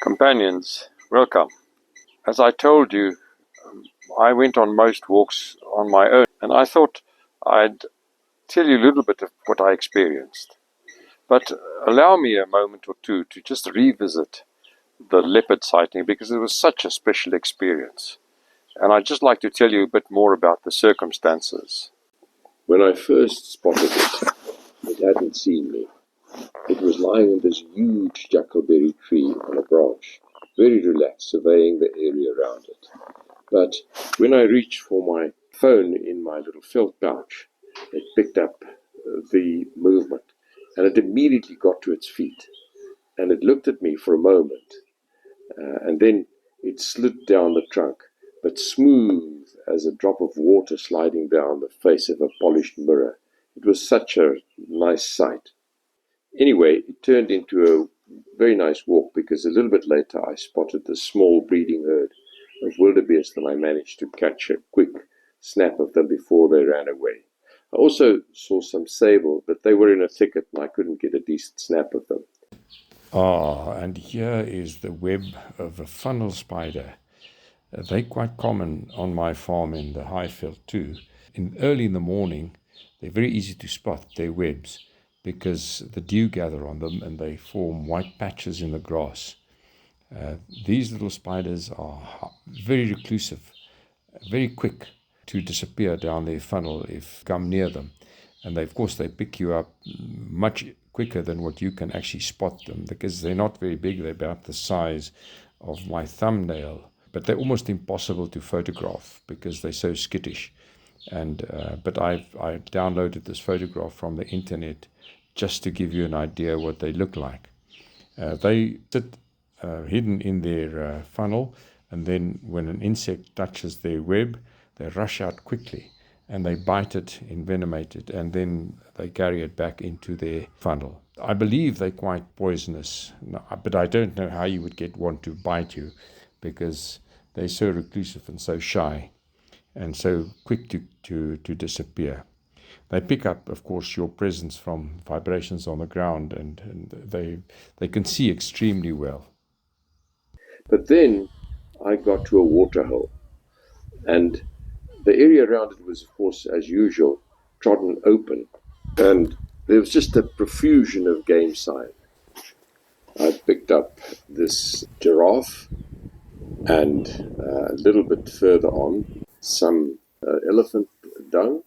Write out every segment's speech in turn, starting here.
Companions, welcome. As I told you, I went on most walks on my own, and I thought I'd tell you a little bit of what I experienced. But allow me a moment or two to just revisit the leopard sighting because it was such a special experience. And I'd just like to tell you a bit more about the circumstances. When I first spotted it, it hadn't seen me. It was lying in this huge jackleberry tree on a branch, very relaxed, surveying the area around it. But when I reached for my phone in my little felt pouch, it picked up the movement, and it immediately got to its feet. And it looked at me for a moment, and then it slid down the trunk, but smooth as a drop of water sliding down the face of a polished mirror. It was such a nice sight. Anyway, it turned into a very nice walk because a little bit later I spotted the small breeding herd of wildebeest, and I managed to catch a quick snap of them before they ran away. I also saw some sable, but they were in a thicket and I couldn't get a decent snap of them. And here is the web of a funnel spider. They're quite common on my farm in the Highveld too. Early in the morning, they're very easy to spot, their webs, because the dew gather on them and they form white patches in the grass. These little spiders are very reclusive, very quick to disappear down their funnel if you come near them. And of course, they pick you up much quicker than what you can actually spot them because they're not very big. They're about the size of my thumbnail, but they're almost impossible to photograph because they're so skittish. But I downloaded this photograph from the internet just to give you an idea what they look like. They sit hidden in their funnel, and then when an insect touches their web, they rush out quickly and they bite it, envenomate it, and then they carry it back into their funnel. I believe they're quite poisonous, but I don't know how you would get one to bite you because they're so reclusive and so shy and so quick to disappear. They pick up, of course, your presence from vibrations on the ground, and they can see extremely well. But then I got to a waterhole, and the area around it was, of course, as usual, trodden open, and there was just a profusion of game sign. I picked up this giraffe, and a little bit further on, some elephant dung.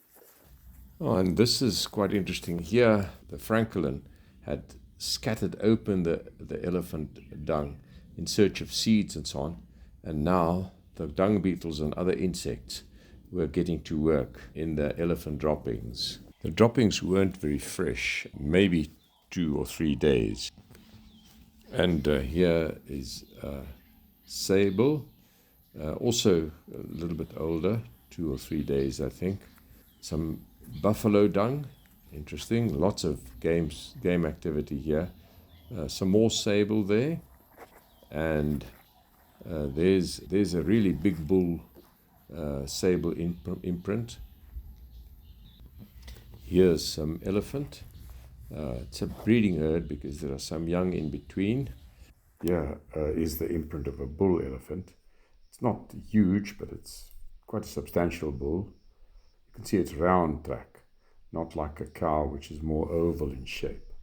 And this is quite interesting. Here, the francolin had scattered open the elephant dung in search of seeds and so on, and now the dung beetles and other insects were getting to work in the elephant droppings. The droppings weren't very fresh, maybe 2 or 3 days. And here is sable, also a little bit older, 2 or 3 days, I think. Some buffalo dung, interesting. Lots of game activity here. Some more sable there, and there's a really big bull sable imprint. Here's some elephant. It's a breeding herd because there are some young in between. Here is the imprint of a bull elephant. It's not huge, but it's quite a substantial bull. You can see it's round track, not like a cow, which is more oval in shape.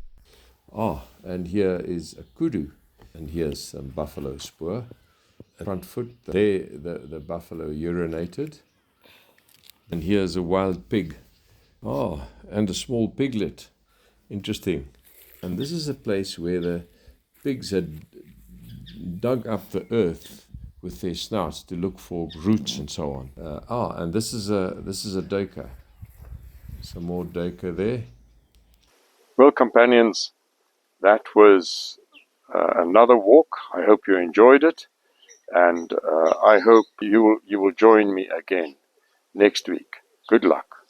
And here is a kudu, and here's some buffalo spoor. Front foot, there the buffalo urinated. And here's a wild pig. And a small piglet. Interesting. And this is a place where the pigs had dug up the earth with their snouts to look for roots and so on. And this is a duiker. Some more duiker there. Well, companions, that was another walk. I hope you enjoyed it, and I hope you will join me again next week. Good luck.